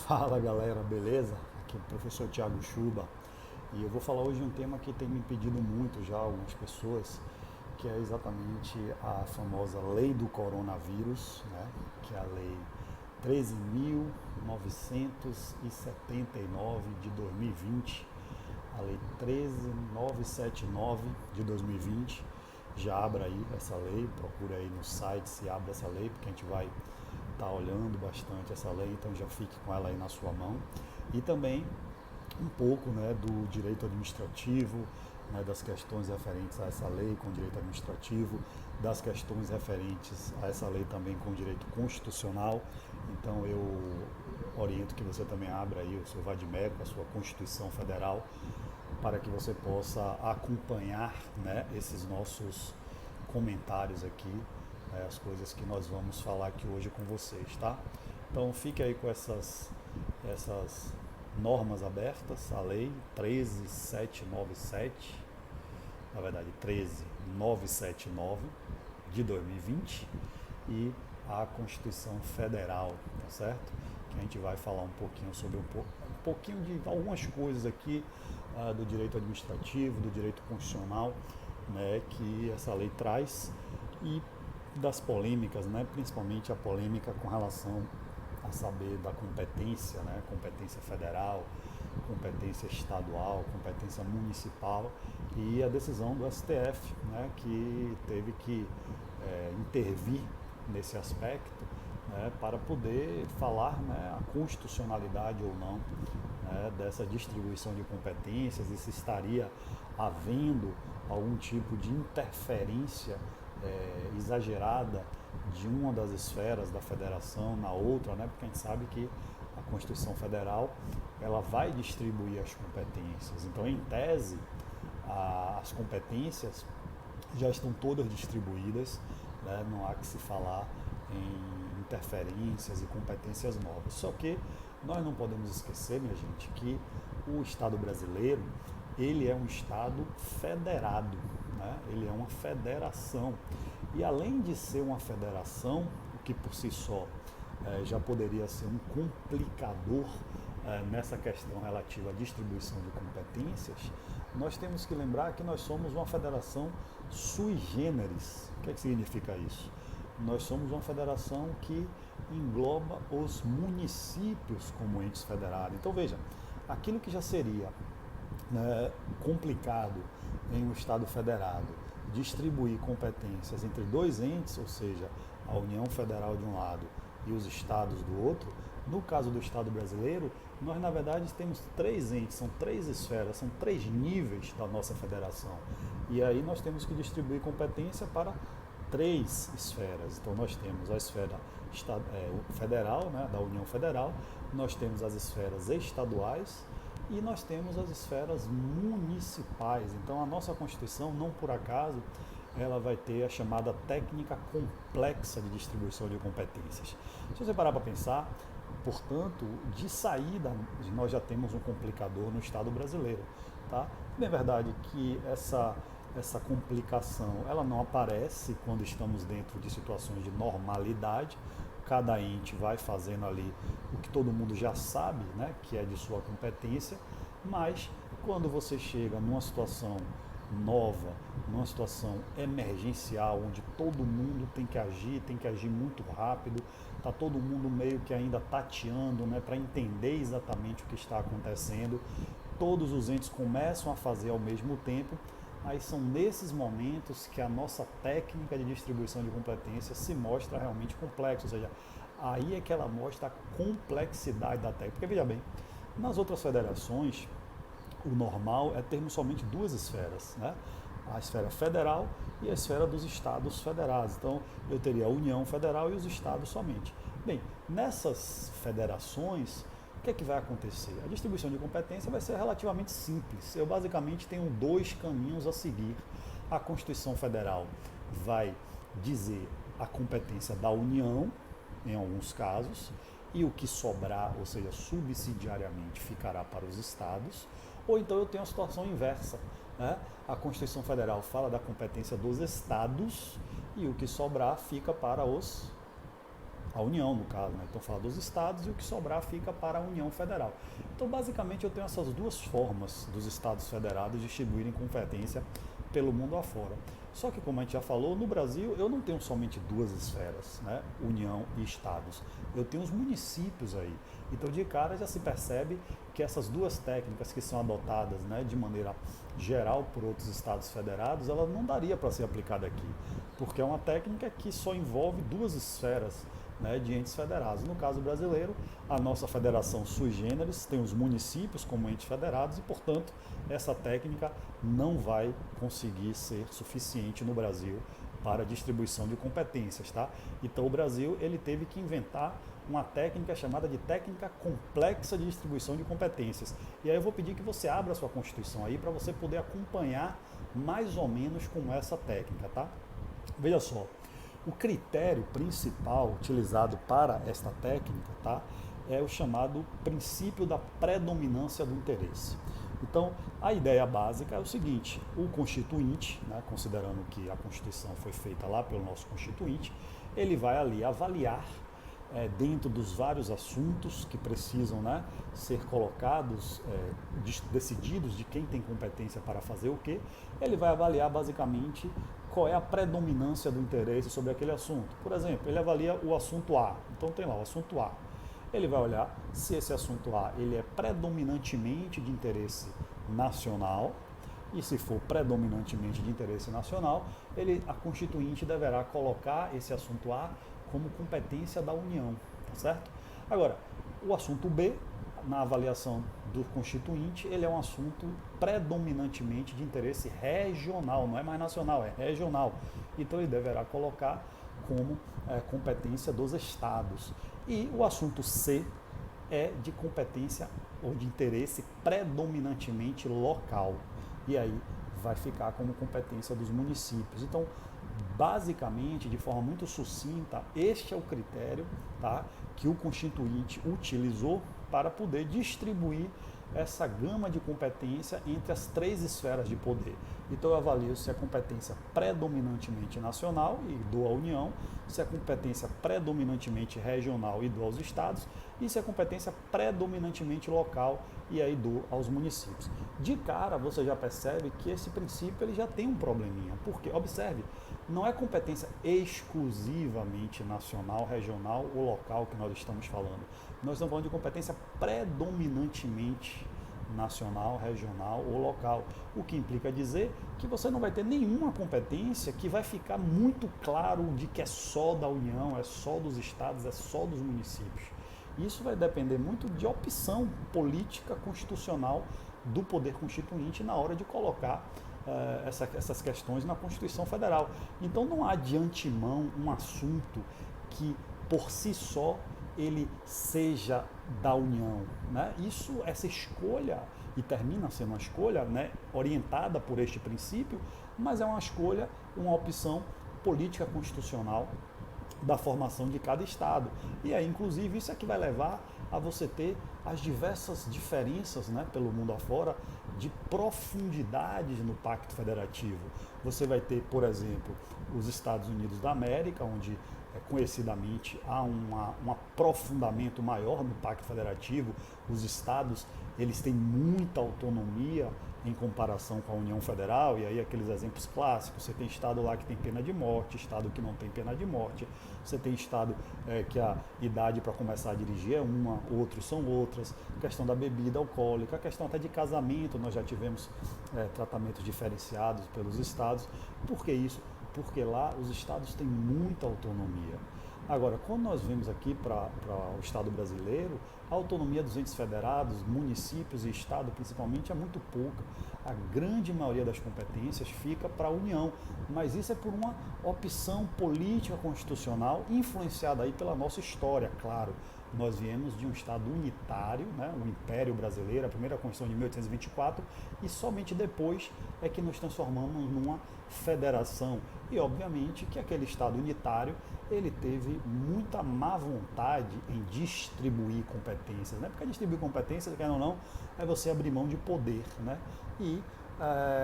Fala galera, beleza? Aqui é o professor Thiago Chuba e eu vou falar hoje de um tema que tem me pedido muito já algumas pessoas, que é exatamente a famosa lei do coronavírus, né? Que é a lei 13.979 de 2020, a lei 13.979 de 2020. Já abra aí essa lei, procura aí no site se abre essa lei, porque a gente vai estar olhando bastante essa lei, então já fique com ela aí na sua mão. E também um pouco, né, do direito administrativo, né, das questões referentes a essa lei com o direito administrativo, das questões referentes a essa lei também com o direito constitucional. Então eu oriento que você também abra aí o seu Vadmec, a sua Constituição Federal, para que você possa acompanhar, né, esses nossos comentários aqui, né, as coisas que nós vamos falar aqui hoje com vocês, tá? Então fique aí com essas normas abertas, a lei 13797, na verdade 13979 de 2020 e a Constituição Federal, tá certo? Que a gente vai falar um pouquinho sobre um pouquinho de algumas coisas aqui, do direito administrativo, do direito constitucional, né, que essa lei traz, e das polêmicas, né, principalmente a polêmica com relação a saber da competência, né, competência federal, competência estadual, competência municipal, e a decisão do STF, né, que teve que intervir nesse aspecto, né, para poder falar, né, a constitucionalidade ou não, né, dessa distribuição de competências e se estaria havendo algum tipo de interferência exagerada de uma das esferas da federação na outra, né, porque a gente sabe que a Constituição Federal ela vai distribuir as competências. Então, em tese, as competências já estão todas distribuídas, né? Não há que se falar em interferências e competências novas. Só que nós não podemos esquecer, minha gente, que o Estado brasileiro ele é um Estado federado, né? Ele é uma federação. E além de ser uma federação, o que por si só já poderia ser um complicador nessa questão relativa à distribuição de competências, nós temos que lembrar que nós somos uma federação sui generis. O que é que significa isso? Nós somos uma federação que engloba os municípios como entes federados. Então veja, aquilo que já seria, né, complicado em um Estado federado distribuir competências entre dois entes, ou seja, a União Federal de um lado e os estados do outro, no caso do Estado brasileiro, nós na verdade temos três entes, são três esferas, são três níveis da nossa federação. E aí nós temos que distribuir competência para três esferas. Então nós temos a esfera federal, né, da União Federal, nós temos as esferas estaduais e nós temos as esferas municipais. Então a nossa Constituição, não por acaso, ela vai ter a chamada técnica complexa de distribuição de competências. Se você parar para pensar, portanto, de saída, nós já temos um complicador no Estado brasileiro. Tá? É verdade que essa complicação ela não aparece quando estamos dentro de situações de normalidade. Cada ente vai fazendo ali o que todo mundo já sabe, né, que é de sua competência, mas quando você chega numa situação nova, numa situação emergencial, onde todo mundo tem que agir muito rápido, está todo mundo meio que ainda tateando, né, para entender exatamente o que está acontecendo, todos os entes começam a fazer ao mesmo tempo. Aí são nesses momentos que a nossa técnica de distribuição de competências se mostra realmente complexa, ou seja, aí é que ela mostra a complexidade da técnica. Porque veja bem, nas outras federações, o normal é termos somente duas esferas, né? A esfera federal e a esfera dos estados federados. Então, eu teria a União Federal e os estados somente. Bem, nessas federações, o que é que vai acontecer? A distribuição de competência vai ser relativamente simples. Eu basicamente tenho dois caminhos a seguir. A Constituição Federal vai dizer a competência da União, em alguns casos, e o que sobrar, ou seja, subsidiariamente, ficará para os estados. Ou então eu tenho a situação inversa, né? A Constituição Federal fala da competência dos estados e o que sobrar fica para os a União, no caso, né? Então fala dos estados e o que sobrar fica para a União Federal. Então, basicamente, eu tenho essas duas formas dos estados federados distribuírem competência pelo mundo afora. Só que, como a gente já falou, no Brasil eu não tenho somente duas esferas, né? União e estados. Eu tenho os municípios aí. Então, de cara, já se percebe que essas duas técnicas que são adotadas, né, de maneira geral por outros estados federados, ela não daria para ser aplicada aqui, porque é uma técnica que só envolve duas esferas, né, de entes federados. No caso brasileiro, a nossa federação sui generis tem os municípios como entes federados e, portanto, essa técnica não vai conseguir ser suficiente no Brasil para a distribuição de competências, tá? Então o Brasil ele teve que inventar uma técnica chamada de técnica complexa de distribuição de competências. E aí eu vou pedir que você abra a sua Constituição aí para você poder acompanhar mais ou menos como é essa técnica, tá? Veja só, o critério principal utilizado para esta técnica, tá, é o chamado princípio da predominância do interesse. Então, a ideia básica é o seguinte: o constituinte, né, considerando que a Constituição foi feita lá pelo nosso constituinte, ele vai ali avaliar dentro dos vários assuntos que precisam, né, ser colocados, decididos de quem tem competência para fazer o quê, ele vai avaliar basicamente qual é a predominância do interesse sobre aquele assunto. Por exemplo, ele avalia o assunto A, então tem lá o assunto A. Ele vai olhar se esse assunto A ele é predominantemente de interesse nacional, e se for predominantemente de interesse nacional, a Constituinte deverá colocar esse assunto A como competência da União, tá certo? Agora, o assunto B, na avaliação do Constituinte, ele é um assunto predominantemente de interesse regional, não é mais nacional, é regional. Então ele deverá colocar como competência dos estados. E o assunto C é de competência ou de interesse predominantemente local. E aí vai ficar como competência dos municípios. Então, basicamente, de forma muito sucinta, este é o critério, tá, que o Constituinte utilizou para poder distribuir essa gama de competência entre as três esferas de poder. Então eu avalio se a competência predominantemente nacional e dou à União, se a competência predominantemente regional e dou aos estados, e se a competência predominantemente local e aí dou aos municípios. De cara você já percebe que esse princípio ele já tem um probleminha, porque, observe, não é competência exclusivamente nacional, regional ou local que nós estamos falando. Nós estamos falando de competência predominantemente nacional, regional ou local, o que implica dizer que você não vai ter nenhuma competência que vai ficar muito claro de que é só da União, é só dos estados, é só dos municípios. Isso vai depender muito de opção política constitucional do poder constituinte na hora de colocar essas questões na Constituição Federal. Então não há de antemão um assunto que por si só ele seja da União, né? Essa escolha, e termina sendo uma escolha, né, orientada por este princípio, mas é uma escolha, uma opção política constitucional da formação de cada estado. E aí, inclusive, isso é que vai levar a você ter as diversas diferenças, né, pelo mundo afora, de profundidades no Pacto Federativo. Você vai ter, por exemplo, os Estados Unidos da América, onde conhecidamente há um aprofundamento maior no Pacto Federativo. Os estados eles têm muita autonomia em comparação com a União Federal, e aí aqueles exemplos clássicos: você tem estado lá que tem pena de morte, estado que não tem pena de morte, você tem estado que a idade para começar a dirigir é uma, outros são outras, questão da bebida alcoólica, a questão até de casamento, nós já tivemos tratamentos diferenciados pelos estados. Por que isso? Porque lá os estados têm muita autonomia. Agora, quando nós vemos aqui para o Estado brasileiro, a autonomia dos entes federados, municípios e Estado principalmente é muito pouca. A grande maioria das competências fica para a União, mas isso é por uma opção política constitucional influenciada aí pela nossa história, claro. Nós viemos de um Estado unitário, né, o Império Brasileiro, a primeira Constituição de 1824, e somente depois é que nos transformamos numa federação. E obviamente que aquele Estado unitário ele teve muita má vontade em distribuir competências, né? Porque distribuir competências, quer ou não, é você abrir mão de poder, né? E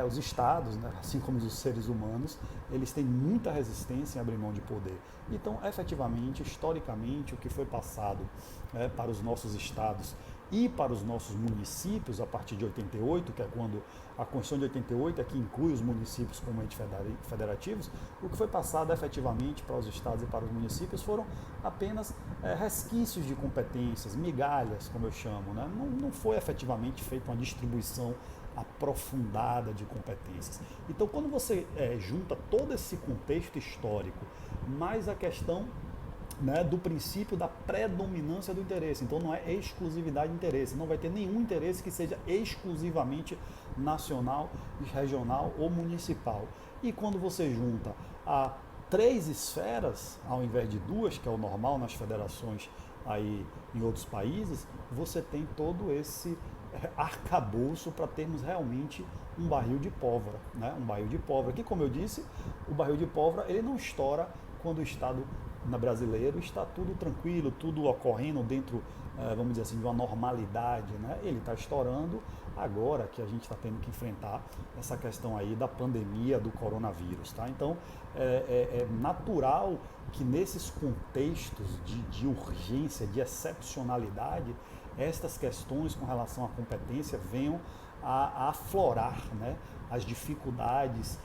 os estados, né, assim como os seres humanos, eles têm muita resistência em abrir mão de poder. Então, efetivamente, historicamente, o que foi passado para os nossos estados e para os nossos municípios a partir de 88, que é quando a Constituição de 88 é que inclui os municípios como entes federativos, o que foi passado efetivamente para os estados e para os municípios foram apenas resquícios de competências, migalhas, como eu chamo, né? Não foi efetivamente feita uma distribuição aprofundada de competências. Então, quando você junta todo esse contexto histórico, mais a questão, né, do princípio da predominância do interesse. Então não é exclusividade de interesse, não vai ter nenhum interesse que seja exclusivamente nacional, regional ou municipal. E quando você junta a 3 esferas, ao invés de 2, que é o normal nas federações aí em outros países, você tem todo esse arcabouço para termos realmente um barril de pólvora, né? Um barril de pólvora, que, como eu disse, o barril de pólvora ele não estoura quando o Estado brasileiro está tudo tranquilo, tudo ocorrendo dentro, vamos dizer assim, de uma normalidade, né? Ele está estourando agora que a gente está tendo que enfrentar essa questão aí da pandemia do coronavírus, tá? Então, é natural que nesses contextos de urgência, de excepcionalidade, estas questões com relação à competência venham a aflorar, né? As dificuldades,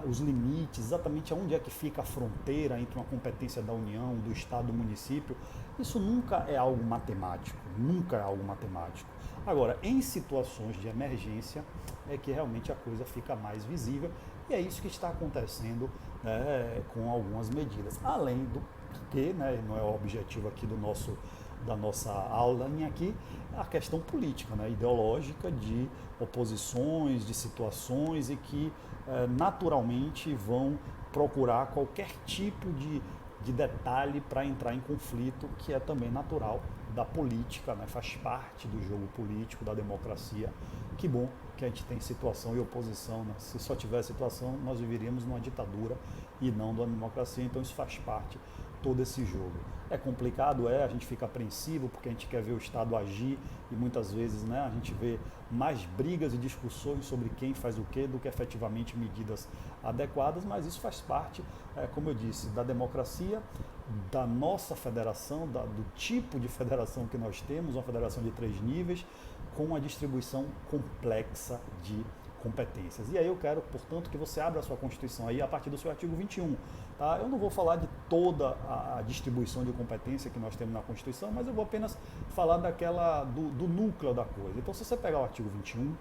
os limites, exatamente onde é que fica a fronteira entre uma competência da União, do Estado, do município. Isso nunca é algo matemático, nunca é algo matemático. Agora, em situações de emergência é que realmente a coisa fica mais visível e é isso que está acontecendo, né, com algumas medidas. Além do que, né, não é o objetivo aqui da nossa aula aqui, a questão política, né, ideológica de oposições, de situações e que naturalmente vão procurar qualquer tipo de detalhe para entrar em conflito, que é também natural da política, né, faz parte do jogo político, da democracia. Que bom que a gente tem situação e oposição, né? Se só tivesse situação, nós viveríamos numa ditadura e não numa democracia, então isso faz parte todo esse jogo. É complicado, a gente fica apreensivo porque a gente quer ver o Estado agir e muitas vezes, né, a gente vê mais brigas e discussões sobre quem faz o quê do que efetivamente medidas adequadas, mas isso faz parte, como eu disse, da democracia, da nossa federação, do tipo de federação que nós temos, uma federação de 3 níveis, com uma distribuição complexa de competências. E aí eu quero, portanto, que você abra a sua Constituição aí a partir do seu artigo 21. Tá? Eu não vou falar de toda a distribuição de competência que nós temos na Constituição, mas eu vou apenas falar do núcleo da coisa. Então, se você pegar o artigo 21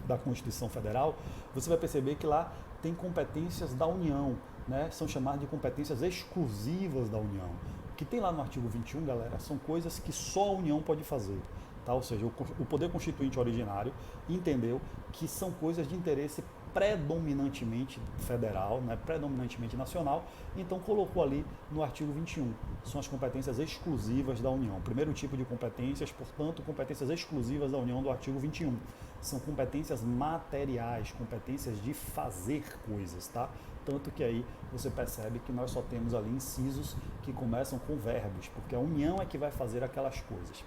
da Constituição Federal, você vai perceber que lá tem competências da União, né? São chamadas de competências exclusivas da União. O que tem lá no artigo 21, galera, são coisas que só a União pode fazer. Tá? Ou seja, o poder constituinte originário entendeu que são coisas de interesse predominantemente federal, né, predominantemente nacional, então colocou ali no artigo 21, são as competências exclusivas da União. Primeiro tipo de competências, portanto, competências exclusivas da União do artigo 21. São competências materiais, competências de fazer coisas, tá? Tanto que aí você percebe que nós só temos ali incisos que começam com verbos, porque a União é que vai fazer aquelas coisas.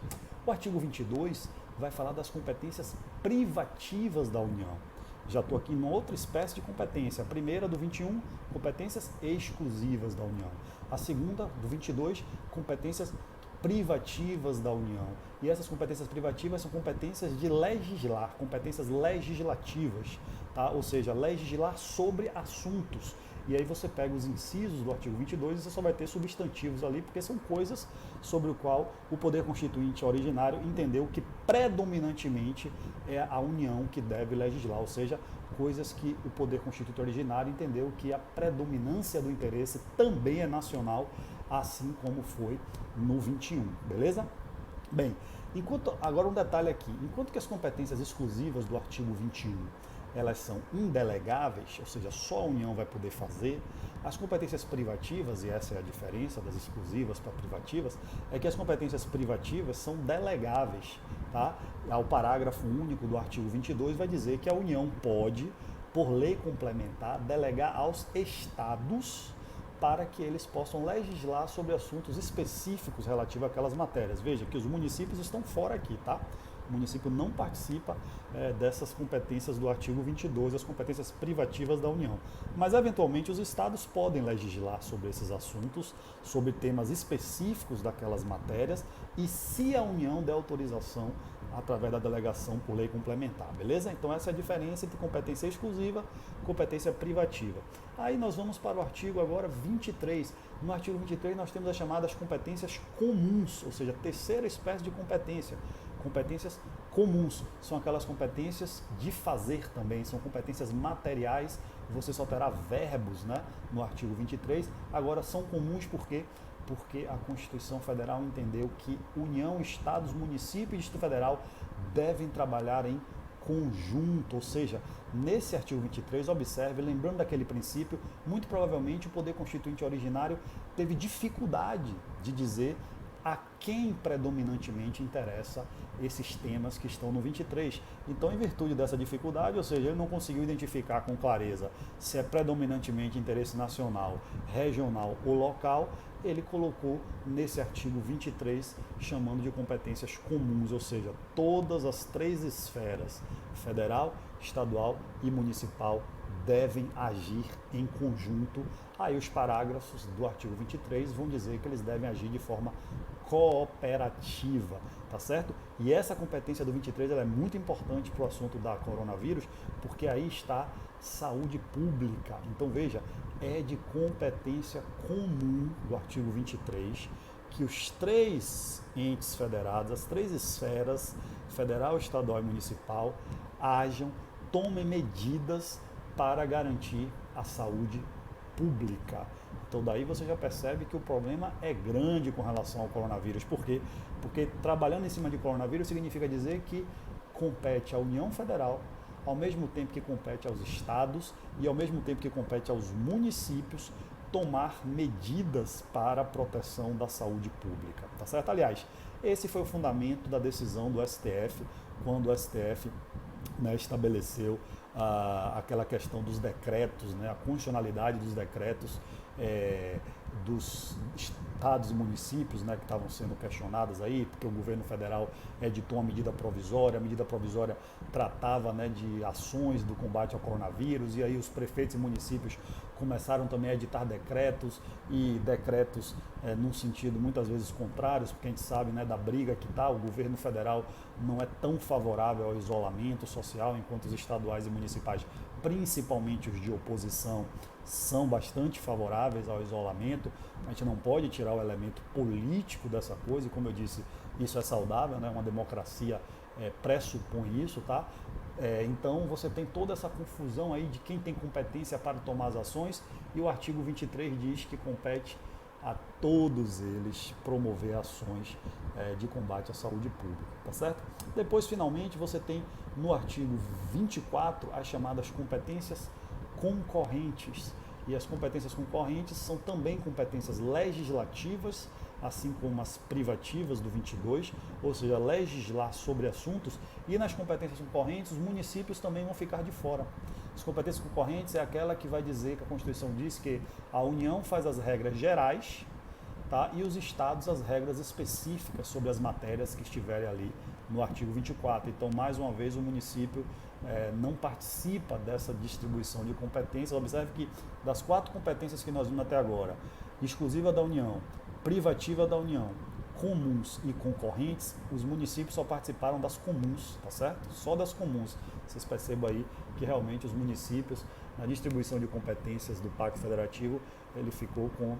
O artigo 22 vai falar das competências privativas da União. Já estou aqui em outra espécie de competência. A primeira, do 21, competências exclusivas da União. A segunda, do 22, competências privativas da União. E essas competências privativas são competências de legislar, competências legislativas, tá? Ou seja, legislar sobre assuntos. E aí você pega os incisos do artigo 22 e você só vai ter substantivos ali, porque são coisas sobre o qual o poder constituinte originário entendeu que predominantemente é a União que deve legislar, ou seja, coisas que o poder constituinte originário entendeu que a predominância do interesse também é nacional, assim como foi no 21, beleza? Bem, agora um detalhe aqui, enquanto que as competências exclusivas do artigo 21 elas são indelegáveis, ou seja, só a União vai poder fazer, as competências privativas, e essa é a diferença das exclusivas para privativas, é que as competências privativas são delegáveis, tá? O parágrafo único do artigo 22 vai dizer que a União pode, por lei complementar, delegar aos estados para que eles possam legislar sobre assuntos específicos relativos àquelas matérias. Veja que os municípios estão fora aqui, tá? O município não participa dessas competências do artigo 22, as competências privativas da União. Mas, eventualmente, os estados podem legislar sobre esses assuntos, sobre temas específicos daquelas matérias, e se a União der autorização através da delegação por lei complementar, beleza? Então essa é a diferença entre competência exclusiva e competência privativa. Aí nós vamos para o artigo agora 23. No artigo 23 nós temos as chamadas competências comuns, ou seja, terceira espécie de competência. Competências comuns são aquelas competências de fazer também, são competências materiais, você só terá verbos, né, no artigo 23. Agora são comuns porque a Constituição Federal entendeu que União, Estados, municípios e Distrito Federal devem trabalhar em conjunto, ou seja, nesse artigo 23, observe, lembrando daquele princípio, muito provavelmente o Poder Constituinte originário teve dificuldade de dizer a quem predominantemente interessa esses temas que estão no 23. Então, em virtude dessa dificuldade, ou seja, ele não conseguiu identificar com clareza se é predominantemente interesse nacional, regional ou local, ele colocou nesse artigo 23, chamando de competências comuns, ou seja, todas as três esferas, federal, estadual e municipal, devem agir em conjunto. Aí os parágrafos do artigo 23 vão dizer que eles devem agir de forma cooperativa, tá certo? E essa competência do 23 ela é muito importante para o assunto da coronavírus, porque aí está saúde pública. Então veja, é de competência comum do artigo 23 que os três entes federados, as três esferas, federal, estadual e municipal, ajam, tomem medidas para garantir a saúde pública. Então daí você já percebe que o problema é grande com relação ao coronavírus. Por quê? Porque trabalhando em cima de coronavírus significa dizer que compete à União Federal, ao mesmo tempo que compete aos estados e ao mesmo tempo que compete aos municípios tomar medidas para a proteção da saúde pública, tá certo? Aliás, esse foi o fundamento da decisão do STF, quando o STF, né, estabeleceu aquela questão dos decretos, né, a constitucionalidade dos decretos dos estados e municípios, né, que estavam sendo questionados aí, porque o governo federal editou uma medida provisória, a medida provisória tratava, né, de ações do combate ao coronavírus, e aí os prefeitos e municípios começaram também a editar decretos, e decretos num sentido muitas vezes contrários, porque a gente sabe, né, da briga que está, o governo federal não é tão favorável ao isolamento social, enquanto os estaduais e municipais, principalmente os de oposição, são bastante favoráveis ao isolamento. A gente não pode tirar o elemento político dessa coisa, e como eu disse, isso é saudável, né? Uma democracia pressupõe isso, tá? Então você tem toda essa confusão aí de quem tem competência para tomar as ações, e o artigo 23 diz que compete a todos eles promover ações de combate à saúde pública, tá certo? Depois, finalmente, você tem no artigo 24 as chamadas competências concorrentes. E as competências concorrentes são também competências legislativas, assim como as privativas do 22, ou seja, legislar sobre assuntos, e nas competências concorrentes os municípios também vão ficar de fora. As competências concorrentes é aquela que vai dizer, que a Constituição diz que a União faz as regras gerais, tá? E os estados as regras específicas sobre as matérias que estiverem ali no artigo 24. Então, mais uma vez, o município não participa dessa distribuição de competências. Observe que das 4 competências que nós vimos até agora, exclusiva da União, privativa da União, comuns e concorrentes, os municípios só participaram das comuns, tá certo? Só das comuns. Vocês percebam aí que realmente os municípios, na distribuição de competências do Pacto Federativo, ele ficou com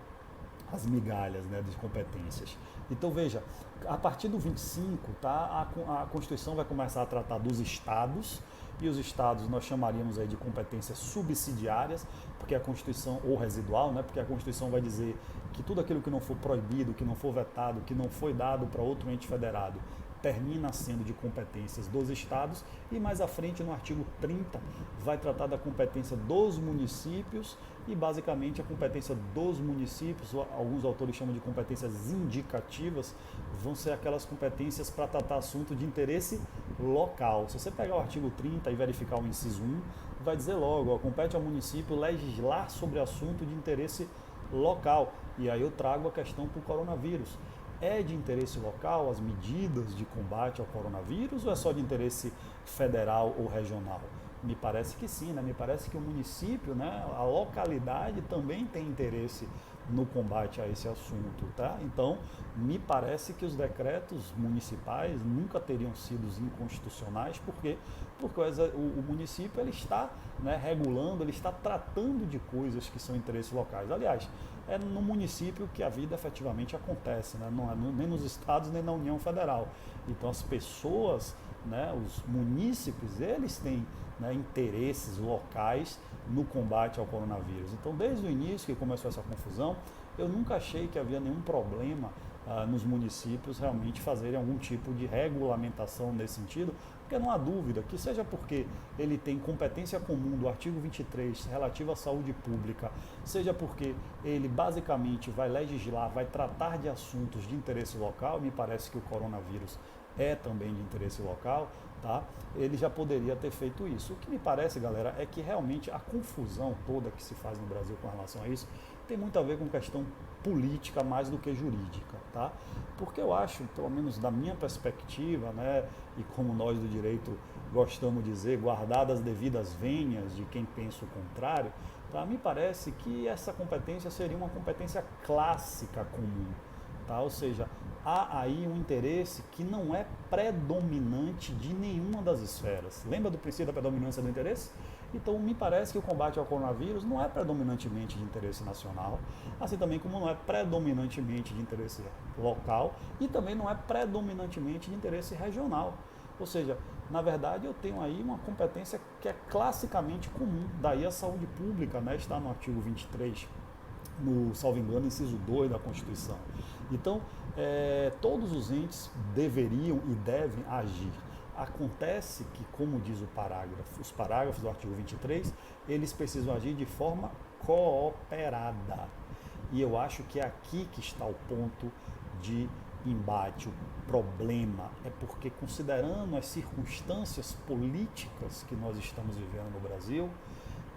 as migalhas, né, de competências. Então veja, a partir do 25, tá, a Constituição vai começar a tratar dos estados, e os estados nós chamaríamos aí de competências subsidiárias, porque a Constituição, ou residual, né, porque a Constituição vai dizer que tudo aquilo que não for proibido, que não for vetado, que não foi dado para outro ente federado, termina sendo de competências dos estados, e mais à frente, no artigo 30, vai tratar da competência dos municípios, e basicamente a competência dos municípios, alguns autores chamam de competências indicativas, vão ser aquelas competências para tratar assunto de interesse local. Se você pegar o artigo 30 e verificar o inciso 1, vai dizer logo, compete ao município legislar sobre assunto de interesse local. E aí eu trago a questão para o coronavírus. é de interesse local as medidas de combate ao coronavírus ou é só de interesse federal ou regional? Me parece que sim, né? Me parece que o município, né, a localidade também tem interesse no combate a esse assunto, tá? Então, me parece que os decretos municipais nunca teriam sido inconstitucionais, porque o município ele está, né, regulando, ele está tratando de coisas que são interesses locais. Aliás, é no município que a vida efetivamente acontece, né? Não é nem nos estados nem na União Federal. Então, as pessoas, né, os munícipes, eles têm, né, interesses locais no combate ao coronavírus. Então, desde o início que começou essa confusão, eu nunca achei que havia nenhum problema nos municípios realmente fazerem algum tipo de regulamentação nesse sentido, porque não há dúvida que seja porque ele tem competência comum do artigo 23 relativo à saúde pública, seja porque ele basicamente vai legislar, vai tratar de assuntos de interesse local, me parece que o coronavírus é também de interesse local, tá? Ele já poderia ter feito isso. O que me parece, galera, é que realmente a confusão toda que se faz no Brasil com relação a isso tem muito a ver com questão política mais do que jurídica, tá? Porque eu acho, pelo menos da minha perspectiva, né, e como nós do direito gostamos de dizer, guardadas as devidas vênias de quem pensa o contrário, tá? Me parece que essa competência seria uma competência clássica comum, tá? Ou seja, há aí um interesse que não é predominante de nenhuma das esferas. Lembra do princípio da predominância do interesse? Então, me parece que o combate ao coronavírus não é predominantemente de interesse nacional, assim também como não é predominantemente de interesse local e também não é predominantemente de interesse regional. Ou seja, na verdade, eu tenho aí uma competência que é classicamente comum, daí a saúde pública, né, está no artigo 23, no, salvo engano, inciso 2 da Constituição. Então, todos os entes deveriam e devem agir. Acontece que, como diz o parágrafo, os parágrafos do artigo 23, eles precisam agir de forma cooperada. E eu acho que é aqui que está o ponto de embate. O problema é porque, considerando as circunstâncias políticas que nós estamos vivendo no Brasil,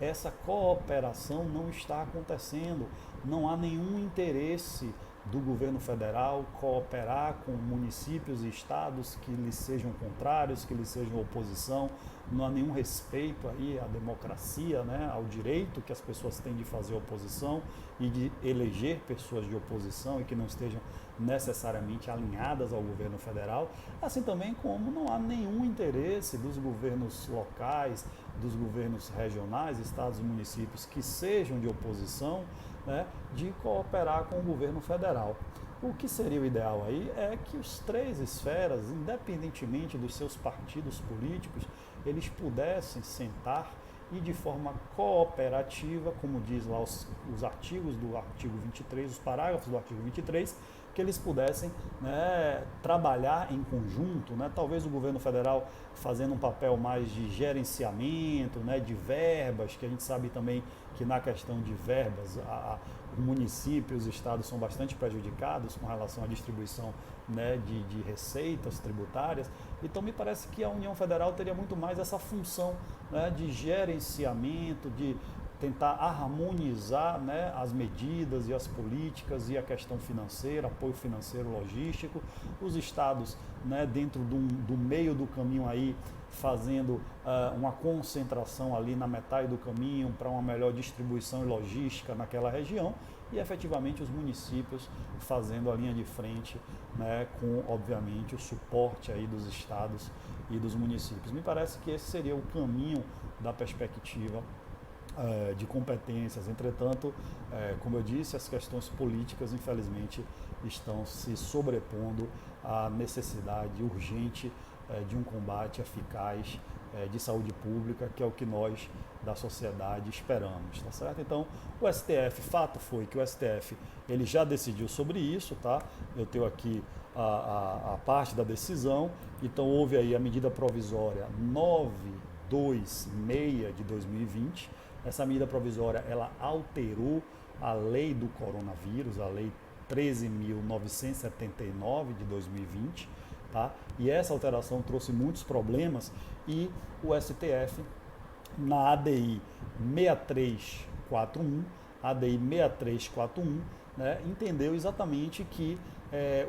essa cooperação não está acontecendo. Não há nenhum interesse do governo federal cooperar com municípios e estados que lhes sejam contrários, que lhes sejam oposição. Não há nenhum respeito aí à democracia, né, ao direito que as pessoas têm de fazer oposição e de eleger pessoas de oposição e que não estejam necessariamente alinhadas ao governo federal, assim também como não há nenhum interesse dos governos locais, dos governos regionais, estados e municípios que sejam de oposição, né, de cooperar com o governo federal. O que seria o ideal aí é que os três esferas, independentemente dos seus partidos políticos, eles pudessem sentar e de forma cooperativa, como diz lá os artigos do artigo 23, os parágrafos do artigo 23, que eles pudessem, né, trabalhar em conjunto, né, talvez o governo federal fazendo um papel mais de gerenciamento, né, de verbas, que a gente sabe também que na questão de verbas, os municípios e os estados são bastante prejudicados com relação à distribuição, né, de receitas tributárias. Então me parece que a União Federal teria muito mais essa função, né, de gerenciamento, de tentar harmonizar, né, as medidas e as políticas e a questão financeira, apoio financeiro, logístico. Os estados, né, dentro do meio do caminho aí, fazendo uma concentração ali na metade do caminho para uma melhor distribuição e logística naquela região, e efetivamente os municípios fazendo a linha de frente, né, com obviamente o suporte aí dos estados e dos municípios. Me parece que esse seria o caminho da perspectiva de competências. Entretanto, como eu disse, as questões políticas, infelizmente, estão se sobrepondo à necessidade urgente de um combate eficaz de saúde pública, que é o que nós da sociedade esperamos, tá certo? Então, o STF, fato foi que o STF ele já decidiu sobre isso, tá? Eu tenho aqui a parte da decisão. Então, houve aí a medida provisória 926 de 2020. Essa medida provisória, ela alterou a lei do coronavírus, a lei 13.979 de 2020, tá? E essa alteração trouxe muitos problemas e o STF, na ADI 6341, ADI 6341, né, entendeu exatamente que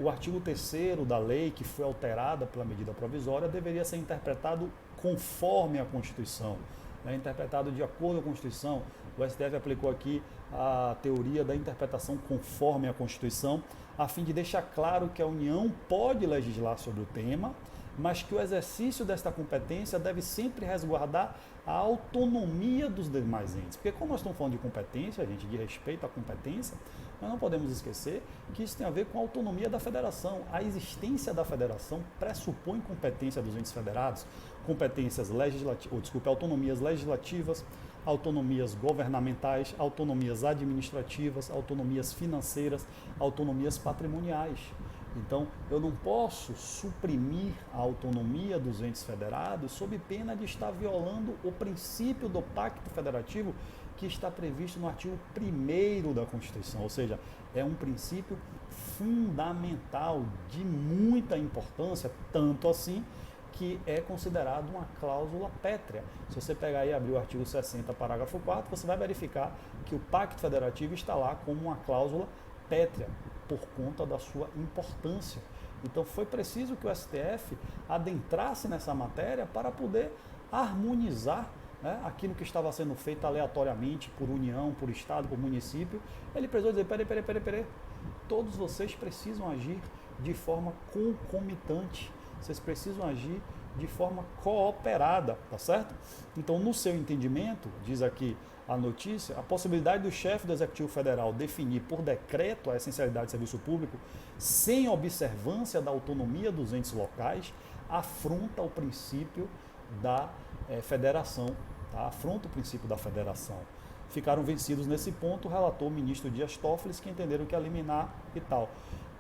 o artigo 3º da lei, que foi alterada pela medida provisória, deveria ser interpretado conforme a Constituição, né? Interpretado de acordo com a Constituição. O STF aplicou aqui a teoria da interpretação conforme a Constituição, a fim de deixar claro que a União pode legislar sobre o tema, mas que o exercício desta competência deve sempre resguardar a autonomia dos demais entes. Porque como nós estamos falando de competência, gente, de respeito à competência, nós não podemos esquecer que isso tem a ver com a autonomia da federação. A existência da federação pressupõe competência dos entes federados, competências legislativas, autonomias legislativas, autonomias governamentais, autonomias administrativas, autonomias financeiras, autonomias patrimoniais. Então, eu não posso suprimir a autonomia dos entes federados sob pena de estar violando o princípio do Pacto Federativo que está previsto no artigo 1º da Constituição, ou seja, é um princípio fundamental, de muita importância, tanto assim que é considerado uma cláusula pétrea. Se você pegar e abrir o artigo 60, parágrafo 4, você vai verificar que o Pacto Federativo está lá como uma cláusula pétrea, por conta da sua importância. Então foi preciso que o STF adentrasse nessa matéria para poder harmonizar, né, aquilo que estava sendo feito aleatoriamente por União, por Estado, por município. Ele precisou dizer, peraí, todos vocês precisam agir de forma concomitante, vocês precisam agir de forma cooperada, tá certo? Então, no seu entendimento, diz aqui a notícia, a possibilidade do chefe do Executivo Federal definir por decreto a essencialidade do serviço público sem observância da autonomia dos entes locais afronta o princípio da federação, tá? Afronta o princípio da federação. Ficaram vencidos nesse ponto, relatou o ministro Dias Toffoli, que entenderam que é liminar e tal.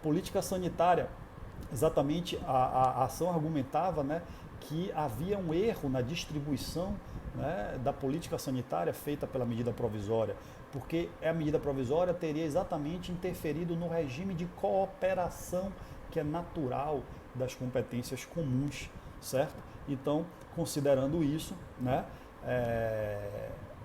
Política sanitária, exatamente a ação argumentava, né, que havia um erro na distribuição, né, da política sanitária feita pela medida provisória, porque a medida provisória teria exatamente interferido no regime de cooperação que é natural das competências comuns, certo? Então, considerando isso, né,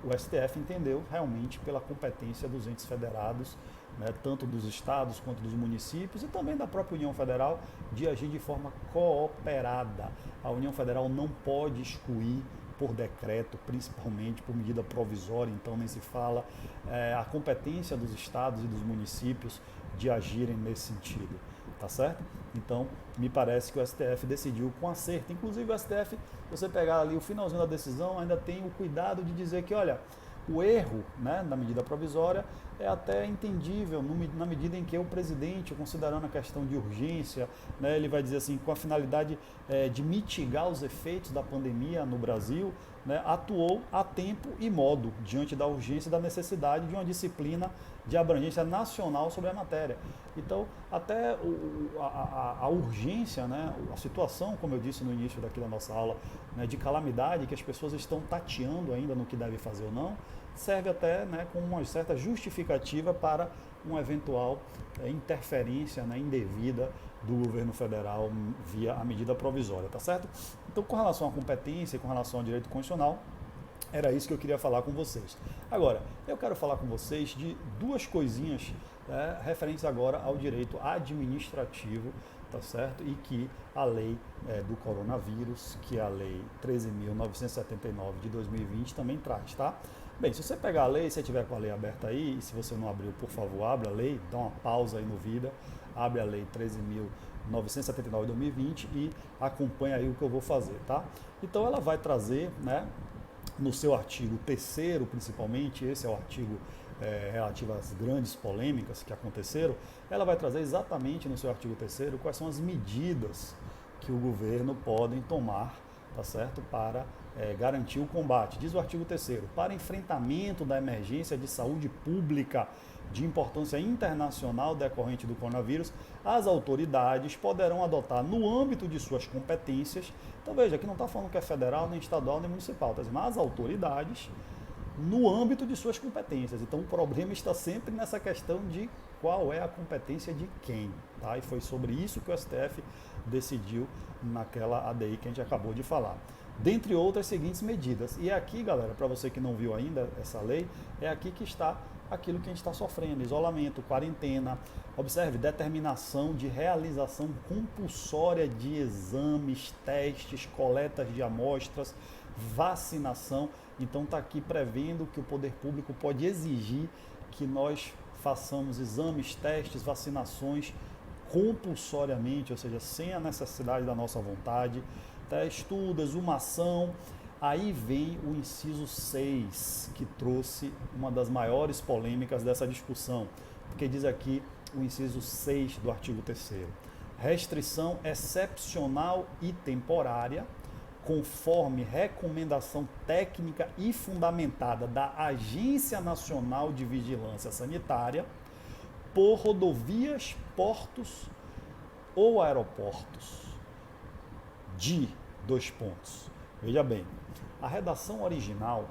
o STF entendeu realmente pela competência dos entes federados, né, tanto dos estados quanto dos municípios e também da própria União Federal, de agir de forma cooperada. A União Federal não pode excluir por decreto, principalmente por medida provisória, então nem se fala, a competência dos estados e dos municípios de agirem nesse sentido, tá certo? Então, me parece que o STF decidiu com acerto. Inclusive o STF, se você pegar ali o finalzinho da decisão, ainda tem o cuidado de dizer que, olha, o erro, né, na medida provisória é até entendível na medida em que o presidente, considerando a questão de urgência, né, ele vai dizer assim, com a finalidade de mitigar os efeitos da pandemia no Brasil, né, atuou a tempo e modo diante da urgência e da necessidade de uma disciplina de abrangência nacional sobre a matéria. Então, até a urgência, né, a situação, como eu disse no início daqui da nossa aula, né, de calamidade, que as pessoas estão tateando ainda no que deve fazer ou não, serve até, né, como uma certa justificativa para uma eventual interferência, né, indevida do governo federal via a medida provisória, tá certo? Então, com relação à competência e com relação ao direito constitucional, era isso que eu queria falar com vocês. Agora, eu quero falar com vocês de duas coisinhas, referentes agora ao direito administrativo, tá certo? E que a lei do coronavírus, que é a lei 13.979 de 2020 também traz, tá? Bem, se você pegar a lei, se você tiver com a lei aberta aí, e se você não abriu, por favor, abra a lei, dá uma pausa aí no vídeo, abre a lei 13.979 de 2020 e acompanha aí o que eu vou fazer, tá? Então ela vai trazer, né, no seu artigo 3º, principalmente, esse é o artigo relativo às grandes polêmicas que aconteceram, ela vai trazer exatamente no seu artigo 3º quais são as medidas que o governo pode tomar, tá certo, para garantir o combate. Diz o artigo 3º, para enfrentamento da emergência de saúde pública de importância internacional decorrente do coronavírus, as autoridades poderão adotar no âmbito de suas competências, então veja, aqui não está falando que é federal, nem estadual, nem municipal, está dizendo as autoridades no âmbito de suas competências. Então o problema está sempre nessa questão de qual é a competência de quem, tá? E foi sobre isso que o STF decidiu naquela ADI que a gente acabou de falar. Dentre outras seguintes medidas. E é aqui, galera, para você que não viu ainda essa lei, é aqui que está aquilo que a gente está sofrendo, isolamento, quarentena. Observe, determinação de realização compulsória de exames, testes, coletas de amostras, vacinação. Então está aqui prevendo que o poder público pode exigir que nós façamos exames, testes, vacinações compulsoriamente, ou seja, sem a necessidade da nossa vontade, estudo, exumação. Aí vem o inciso 6, que trouxe uma das maiores polêmicas dessa discussão, porque diz aqui o inciso 6 do artigo 3º, restrição excepcional e temporária, conforme recomendação técnica e fundamentada da Agência Nacional de Vigilância Sanitária, por rodovias, portos ou aeroportos de dois pontos. Veja bem, a redação original,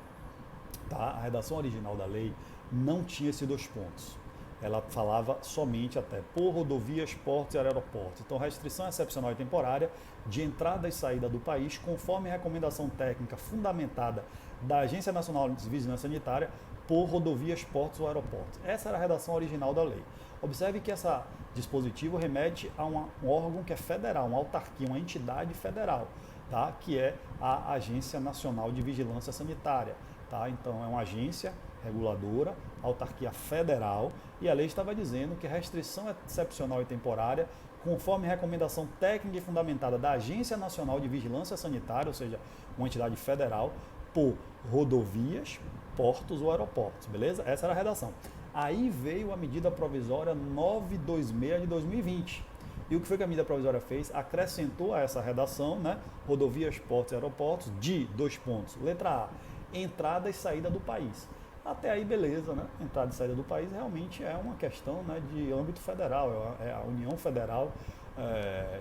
tá? A redação original da lei não tinha esses dois pontos. Ela falava somente até por rodovias, portos e aeroportos. Então, restrição excepcional e temporária de entrada e saída do país, conforme recomendação técnica fundamentada da Agência Nacional de Vigilância Sanitária, por rodovias, portos ou aeroportos. Essa era a redação original da lei. Observe que esse dispositivo remete a um órgão que é federal, uma autarquia, uma entidade federal, tá? Que é a Agência Nacional de Vigilância Sanitária. Tá? Então, é uma agência reguladora, autarquia federal, e a lei estava dizendo que restrição excepcional e temporária, conforme recomendação técnica e fundamentada da Agência Nacional de Vigilância Sanitária, ou seja, uma entidade federal, por rodovias, portos ou aeroportos, beleza? Essa era a redação. Aí veio a medida provisória 926 de 2020. E o que foi que a medida provisória fez? Acrescentou a essa redação, né? Rodovias, portos e aeroportos, de dois pontos. Letra A, entrada e saída do país. Até aí, beleza, né? Entrada e saída do país realmente é uma questão, né, de âmbito federal, é a União Federal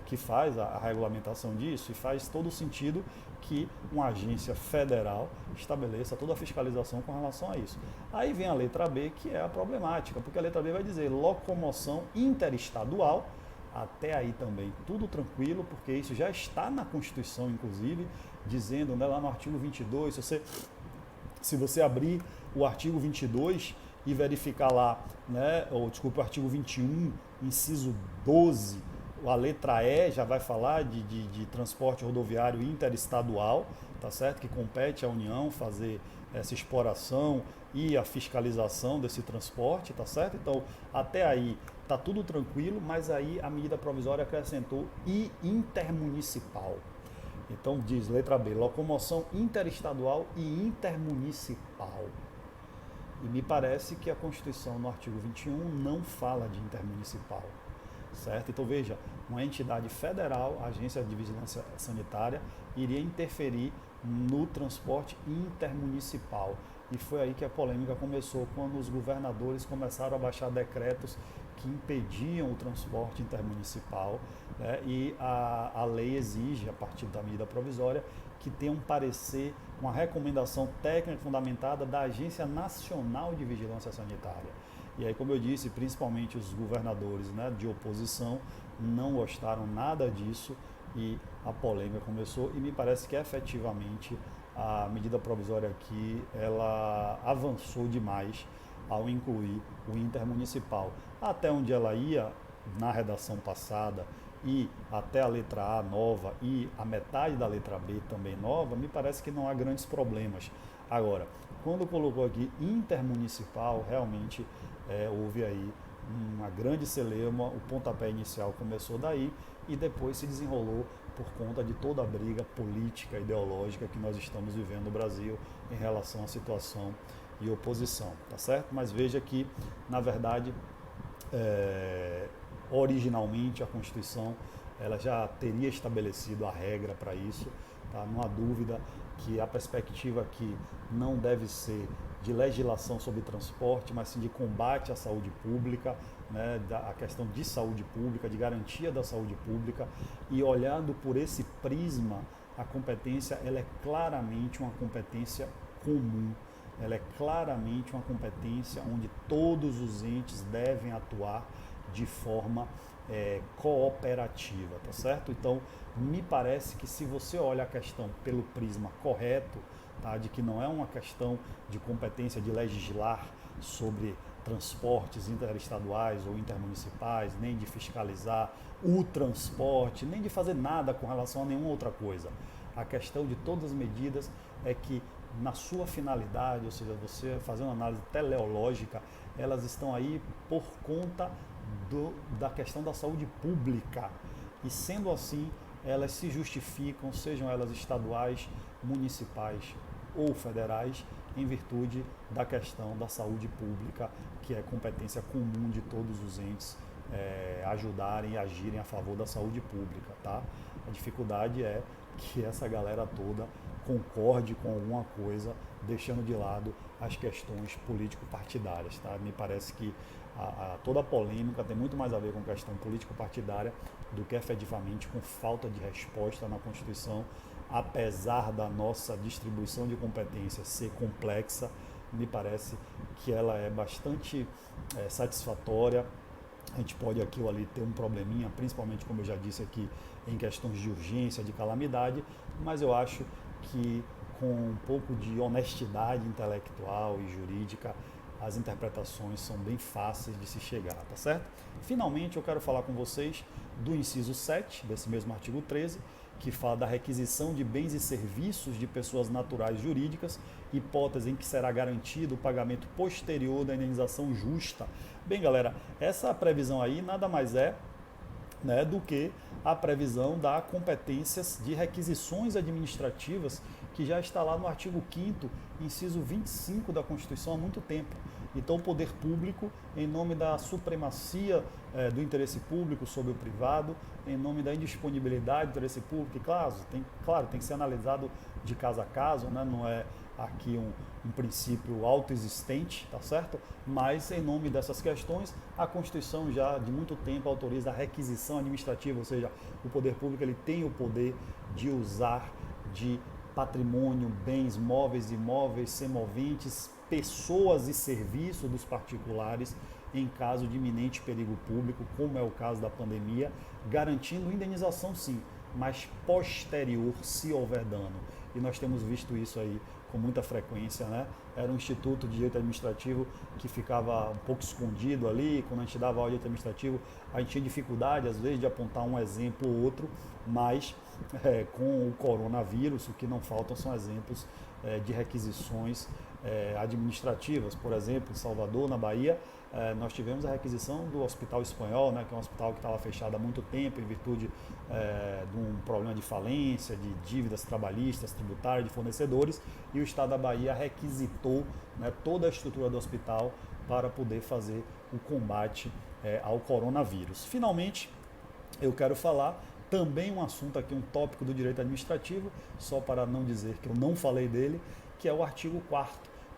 que faz a regulamentação disso, e faz todo o sentido que uma agência federal estabeleça toda a fiscalização com relação a isso. Aí vem a letra B, que é a problemática, porque a letra B vai dizer locomoção interestadual. Até aí também tudo tranquilo, porque isso já está na Constituição, inclusive, dizendo, né, lá no artigo 22, se você abrir o artigo 22 e verificar lá, né, o artigo 21, inciso 12, a letra E já vai falar de transporte rodoviário interestadual, tá certo? Que compete à União fazer essa exploração e a fiscalização desse transporte, tá certo? Então, até aí tá tudo tranquilo, mas aí a medida provisória acrescentou e intermunicipal. Então diz, letra B, locomoção interestadual e intermunicipal. E me parece que a Constituição, no artigo 21, não fala de intermunicipal, certo? Então veja, uma entidade federal, a Agência de Vigilância Sanitária, iria interferir no transporte intermunicipal. E foi aí que a polêmica começou, quando os governadores começaram a baixar decretos que impediam o transporte intermunicipal, né? E a lei exige, a partir da medida provisória, que tenha um parecer, uma recomendação técnica fundamentada da Agência Nacional de Vigilância Sanitária. E aí, como eu disse, principalmente os governadores, né, de oposição não gostaram nada disso e a polêmica começou, e me parece que efetivamente a medida provisória aqui ela avançou demais ao incluir o intermunicipal. Até onde ela ia na redação passada e até a letra A nova e a metade da letra B também nova, me parece que não há grandes problemas. Agora, quando colocou aqui intermunicipal, realmente houve aí uma grande celeuma, o pontapé inicial começou daí e depois se desenrolou por conta de toda a briga política, ideológica que nós estamos vivendo no Brasil em relação à situação e oposição, tá certo? Mas veja que, na verdade, originalmente a Constituição ela já teria estabelecido a regra para isso, tá? Não há dúvida que a perspectiva aqui não deve ser de legislação sobre transporte, mas sim de combate à saúde pública, né, a questão de saúde pública, de garantia da saúde pública, e olhando por esse prisma, a competência ela é claramente uma competência comum, ela é claramente uma competência onde todos os entes devem atuar de forma cooperativa, tá certo? Então, me parece que se você olha a questão pelo prisma correto, tá? De que não é uma questão de competência de legislar sobre transportes interestaduais ou intermunicipais, nem de fiscalizar o transporte, nem de fazer nada com relação a nenhuma outra coisa. A questão de todas as medidas é que, na sua finalidade, ou seja, você fazer uma análise teleológica, elas estão aí por conta da questão da saúde pública. E sendo assim, elas se justificam, sejam elas estaduais, municipais ou federais, em virtude da questão da saúde pública, que é competência comum de todos os entes ajudarem e agirem a favor da saúde pública, tá? A dificuldade é que essa galera toda concorde com alguma coisa, deixando de lado as questões político-partidárias, tá? Me parece que toda a polêmica tem muito mais a ver com questão político-partidária do que efetivamente com falta de resposta na Constituição, apesar da nossa distribuição de competências ser complexa. Me parece que ela é bastante satisfatória. A gente pode aqui ou ali ter um probleminha, principalmente, como eu já disse aqui, em questões de urgência, de calamidade, mas eu acho que com um pouco de honestidade intelectual e jurídica, as interpretações são bem fáceis de se chegar, tá certo? Finalmente, eu quero falar com vocês do inciso 7, desse mesmo artigo 13, que fala da requisição de bens e serviços de pessoas naturais jurídicas, hipótese em que será garantido o pagamento posterior da indenização justa. Bem, galera, essa previsão aí nada mais é, né, do que a previsão da competências de requisições administrativas, que já está lá no artigo 5º, inciso 25 da Constituição há muito tempo. Então, o poder público, em nome da supremacia do interesse público sobre o privado, em nome da indisponibilidade do interesse público, e claro, tem que ser analisado de caso a caso, né? Não é aqui um princípio autoexistente, tá certo? Mas, em nome dessas questões, a Constituição já de muito tempo autoriza a requisição administrativa, ou seja, o poder público ele tem o poder de usar de patrimônio, bens móveis e imóveis, semoventes, pessoas e serviços dos particulares em caso de iminente perigo público, como é o caso da pandemia, garantindo indenização sim, mas posterior se houver dano. E nós temos visto isso aí com muita frequência, né? Era um instituto de direito administrativo que ficava um pouco escondido ali. Quando a gente dava aula de direito administrativo, a gente tinha dificuldade às vezes de apontar um exemplo ou outro, mas com o coronavírus, o que não faltam são exemplos de requisições administrativas. Por exemplo, em Salvador, na Bahia, nós tivemos a requisição do Hospital Espanhol, né, que é um hospital que estava fechado há muito tempo em virtude de um problema de falência, de dívidas trabalhistas, tributárias, de fornecedores, e o Estado da Bahia requisitou, né, toda a estrutura do hospital para poder fazer o combate ao coronavírus. Finalmente, eu quero falar também um assunto aqui, um tópico do direito administrativo, só para não dizer que eu não falei dele, que é o artigo 4º.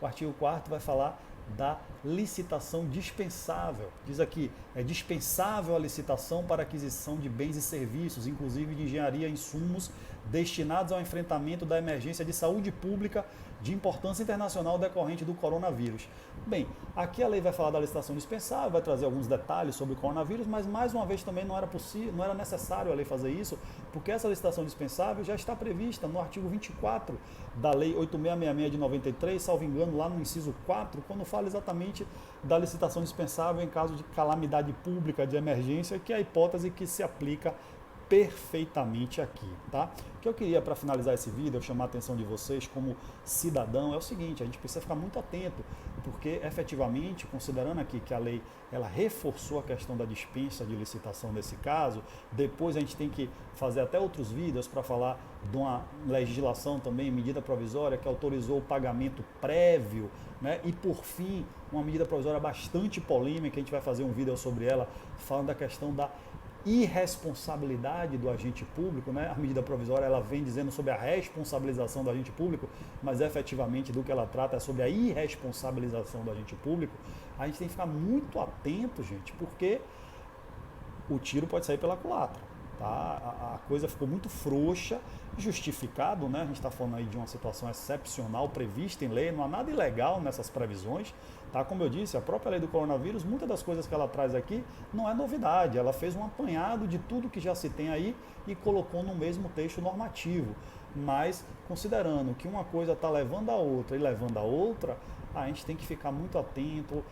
O artigo 4º vai falar da licitação dispensável. Diz aqui, é dispensável a licitação para aquisição de bens e serviços, inclusive de engenharia e insumos, destinados ao enfrentamento da emergência de saúde pública de importância internacional decorrente do coronavírus. Bem, aqui a lei vai falar da licitação dispensável, vai trazer alguns detalhes sobre o coronavírus, mas mais uma vez também não era necessário a lei fazer isso, porque essa licitação dispensável já está prevista no artigo 24 da Lei 8666 de 93, salvo engano, lá no inciso 4, quando fala exatamente da licitação dispensável em caso de calamidade pública, de emergência, que é a hipótese que se aplica perfeitamente aqui, tá? O que eu queria, para finalizar esse vídeo, eu chamar a atenção de vocês como cidadão, é o seguinte: a gente precisa ficar muito atento, porque efetivamente, considerando aqui que a lei ela reforçou a questão da dispensa de licitação nesse caso, depois a gente tem que fazer até outros vídeos para falar de uma legislação também, medida provisória, que autorizou o pagamento prévio, né? E por fim, uma medida provisória bastante polêmica, a gente vai fazer um vídeo sobre ela, falando da questão da irresponsabilidade do agente público, né? A medida provisória ela vem dizendo sobre a responsabilização do agente público, mas efetivamente do que ela trata é sobre a irresponsabilização do agente público. A gente tem que ficar muito atento, gente, porque o tiro pode sair pela culatra. Tá? A coisa ficou muito frouxa, justificado, né? A gente está falando aí de uma situação excepcional prevista em lei, não há nada ilegal nessas previsões. Tá? Como eu disse, a própria lei do coronavírus, muitas das coisas que ela traz aqui não é novidade, ela fez um apanhado de tudo que já se tem aí e colocou no mesmo texto normativo. Mas considerando que uma coisa está levando a outra e levando a outra, a gente tem que ficar muito atento,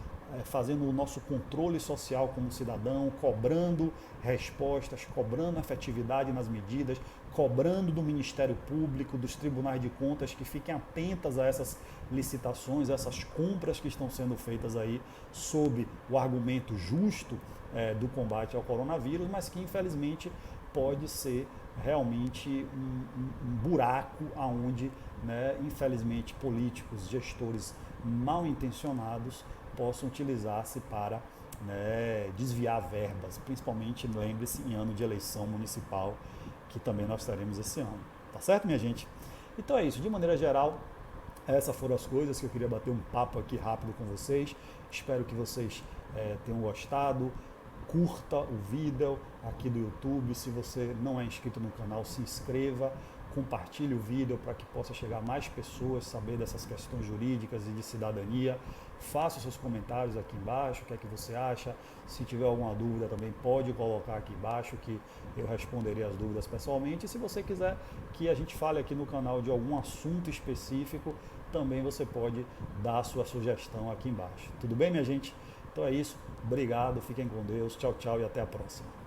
fazendo o nosso controle social como cidadão, cobrando respostas, cobrando efetividade nas medidas, cobrando do Ministério Público, dos tribunais de contas que fiquem atentas a essas licitações, a essas compras que estão sendo feitas aí sob o argumento justo do combate ao coronavírus, mas que infelizmente pode ser realmente um buraco aonde, né, infelizmente, políticos, gestores mal intencionados possam utilizar-se para, né, desviar verbas, principalmente, lembre-se, em ano de eleição municipal, que também nós teremos esse ano. Tá certo, minha gente? Então é isso, de maneira geral, essas foram as coisas que eu queria bater um papo aqui rápido com vocês. Espero que vocês tenham gostado. Curta o vídeo aqui do YouTube. Se você não é inscrito no canal, se inscreva. Compartilhe o vídeo para que possa chegar a mais pessoas, saber dessas questões jurídicas e de cidadania. Faça os seus comentários aqui embaixo, o que é que você acha. Se tiver alguma dúvida também pode colocar aqui embaixo que eu responderei as dúvidas pessoalmente. E se você quiser que a gente fale aqui no canal de algum assunto específico, também você pode dar a sua sugestão aqui embaixo. Tudo bem, minha gente? Então é isso. Obrigado, fiquem com Deus. Tchau, tchau e até a próxima.